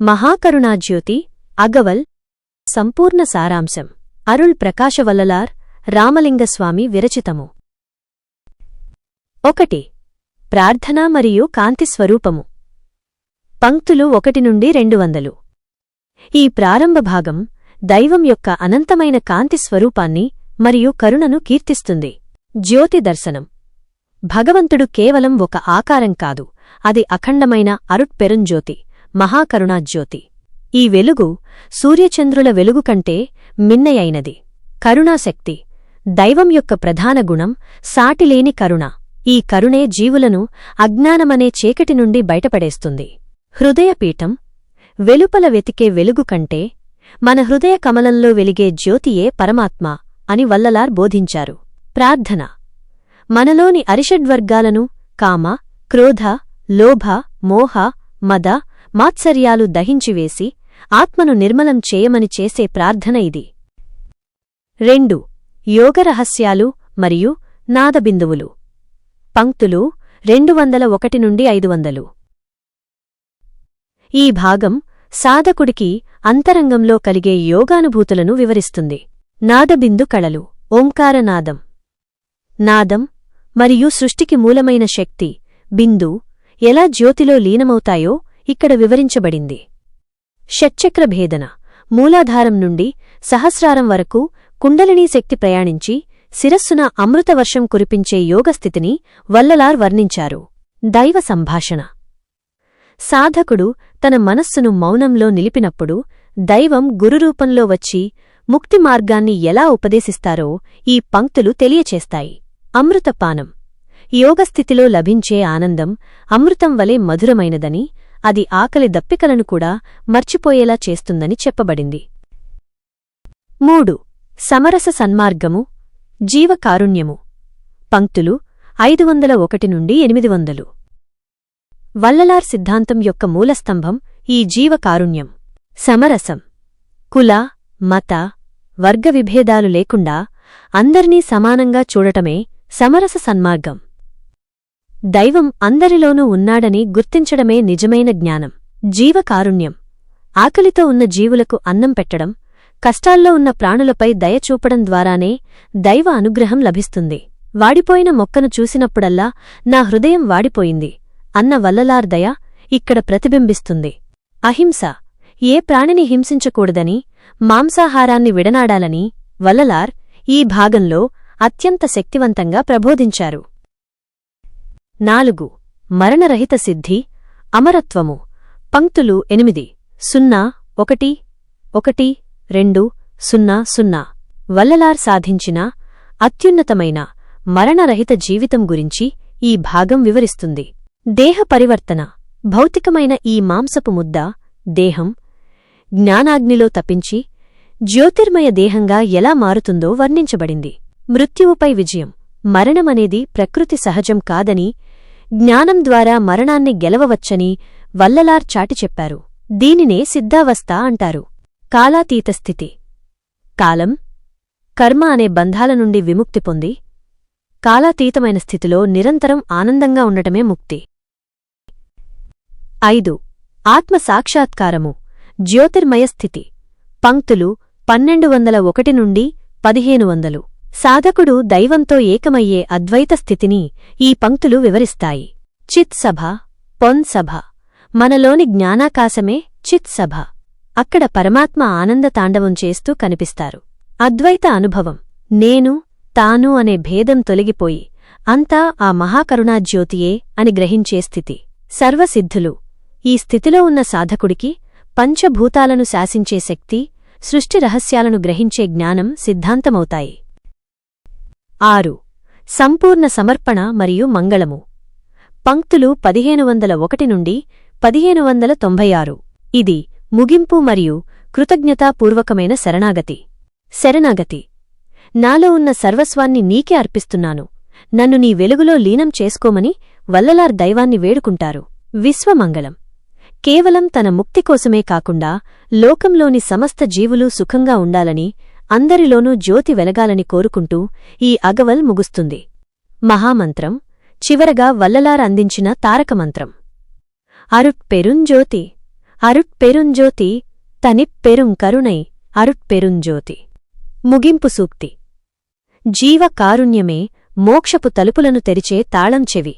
మహాకరుణాజ్యోతి అగవల్ సంపూర్ణ సారాంశం అరుళ్ ప్రకాశ వల్లలార్ రామలింగస్వామి విరచితము. 1. ప్రార్థన మరియు కాంతి స్వరూపము. పంక్తులు 1 నుండి 200. ఈ ప్రారంభ భాగం దైవం యొక్క అనంతమైన కాంతి స్వరూపాన్ని మరియు కరుణను కీర్తిస్తుంది. జ్యోతి దర్శనం. భగవంతుడు కేవలం ఒక ఆకారం కాదు, అది అఖండమైన అరుట్పెరుంజ్యోతి, మహాకరుణాజ్యోతి. ఈ వెలుగు సూర్యచంద్రుల వెలుగు కంటే మిన్నయైనది. కరుణాశక్తి. దైవం యొక్క ప్రధాన గుణం సాటిలేని కరుణ. ఈ కరుణే జీవులను అజ్ఞానమనే చీకటి నుండి బయటపడేస్తుంది. హృదయపీఠం. వెలుపల వెతికే వెలుగు కంటే మన హృదయ కమలంలో వెలిగే జ్యోతియే పరమాత్మ అని వల్లలార్ బోధించారు. ప్రార్థన. మనలోని అరిషడ్వర్గాలను కామ, క్రోధ, లోభ, మోహ, మద, మాత్సర్యాలు దహించివేసి ఆత్మను నిర్మలం చేయమని చేసే ప్రార్థన ఇది. 2. యోగరహస్యాలు మరియు నాదబిందువులు. పంక్తులు 201 నుండి 500. ఈ భాగం సాధకుడికి అంతరంగంలో కలిగే యోగానుభూతులను వివరిస్తుంది. నాదబిందు కళలు. ఓంకారనాదం. నాదం మరియు సృష్టికి మూలమైన శక్తి బిందు ఎలా జ్యోతిలో లీనమవుతాయో ఇక్కడ వివరించబడింది. షట్చక్రభేదన. మూలాధారం నుండి సహస్రారం వరకు కుండలినీ శక్తి ప్రయాణించి శిరస్సున అమృతవర్షం కురిపించే యోగస్థితిని వల్లలార్ వర్ణించారు. దైవ సంభాషణ. సాధకుడు తన మనస్సును మౌనంలో నిలిపినప్పుడు దైవం గురురూపంలో వచ్చి ముక్తి మార్గాన్ని ఎలా ఉపదేశిస్తారో ఈ పంక్తులు తెలియచేస్తాయి. అమృతపానం. యోగస్థితిలో లభించే ఆనందం అమృతం వలె మధురమైనదని, అది ఆకలి దప్పికలను కూడా మర్చిపోయేలా చేస్తుందని చెప్పబడింది. 3. సమరస సన్మార్గము. జీవకారుణ్యము. పంక్తులు 501 నుండి 800. వల్లలార్ సిద్ధాంతం యొక్క మూలస్తంభం ఈ జీవకారుణ్యం. సమరసం. కుల, మత, వర్గ విభేదాలు లేకుండా అందర్నీ సమానంగా చూడటమే సమరస సన్మార్గం. దైవం అందరిలోనూ ఉన్నాడని గుర్తించడమే నిజమైన జ్ఞానం. జీవకారుణ్యం. ఆకలితో ఉన్న జీవులకు అన్నం పెట్టడం, కష్టాల్లో ఉన్న ప్రాణులపై దయచూపడం ద్వారానే దైవ అనుగ్రహం లభిస్తుంది. వాడిపోయిన మొక్కను చూసినప్పుడల్లా నా హృదయం వాడిపోయింది అన్న వల్లలార్ దయ ఇక్కడ ప్రతిబింబిస్తుంది. అహింస. ఏ ప్రాణిని హింసించకూడదని, మాంసాహారాన్ని విడనాడాలని వల్లలార్ ఈ భాగంలో అత్యంత శక్తివంతంగా ప్రబోధించారు. 4. మరణరహిత సిద్ధి. అమరత్వము. పంక్తులు 8, 0, 1, 1, 2, 0, 0. వల్లలార్ సాధించిన అత్యున్నతమైన మరణరహిత జీవితం గురించి ఈ భాగం వివరిస్తుంది. దేహ పరివర్తన. భౌతికమైన ఈ మాంసపు ముద్ద దేహం జ్ఞానాగ్నిలో తప్పించి జ్యోతిర్మయ దేహంగా ఎలా మారుతుందో వర్ణించబడింది. మృత్యువుపై విజయం. మరణమనేది ప్రకృతి సహజం కాదని, జ్ఞానం ద్వారా మరణాన్ని గెలవవచ్చని వల్లలార్ చాటి చెప్పారు. దీనినే సిద్ధావస్థ అంటారు. కాలాతీత స్థితి. కాలం, కర్మ అనే బంధాల నుండి విముక్తి పొంది కాలాతీతమైన స్థితిలో నిరంతరం ఆనందంగా ఉండటమే ముక్తి. 5. ఆత్మ సాక్షాత్కారము. జ్యోతిర్మయ స్థితి. పంక్తులు 1201 నుండి 1500. సాధకుడు దైవంతో ఏకమయ్యే అద్వైత స్థితిని ఈ పంక్తులు వివరిస్తాయి. చిత్ సభ, పొన్ సభ. మనలోని జ్ఞానాకాశమే చిత్ సభ. అక్కడ పరమాత్మ ఆనంద తాండవం చేస్తూ కనిపిస్తారు. అద్వైత అనుభవం. నేను, తాను అనే భేదం తొలగిపోయి అంతా ఆ మహాకరుణాజ్యోతియే అని గ్రహించే స్థితి. సర్వసిద్ధులు. ఈ స్థితిలో ఉన్న సాధకుడికి పంచభూతాలను శాసించే శక్తి, సృష్టి రహస్యాలను గ్రహించే జ్ఞానం సిద్ధాంతమవుతాయి. 6. సంపూర్ణ సమర్పణ మరియు మంగళము. పంక్తులు 1501 నుండి 1596. ఇది ముగింపు మరియు కృతజ్ఞతాపూర్వకమైన శరణాగతి. శరణాగతి. నాలో ఉన్న సర్వస్వాన్ని నీకే అర్పిస్తున్నాను, నన్ను నీ వెలుగులో లీనం చేసుకోమని వల్లలార్ దైవాన్ని వేడుకుంటారు. విశ్వమంగళం. కేవలం తన ముక్తి కోసమే కాకుండా లోకంలోని సమస్త జీవులు సుఖంగా ఉండాలని, అందరిలోనూ జ్యోతి వెలగాలని కోరుకుంటూ ఈ అగవల్ ముగుస్తుంది. మహామంత్రం. చివరగా వల్లలార్ అందించిన తారకమంత్రం. అరుట్పెరుంజ్యోతి. అరుట్పెరుంజ్యోతి తనిప్పెరుంకరుణై అరుట్పెరుంజ్యోతి. ముగింపు సూక్తి. జీవ కారుణ్యమే మోక్షపు తలుపులను తెరిచే తాళం చెవి.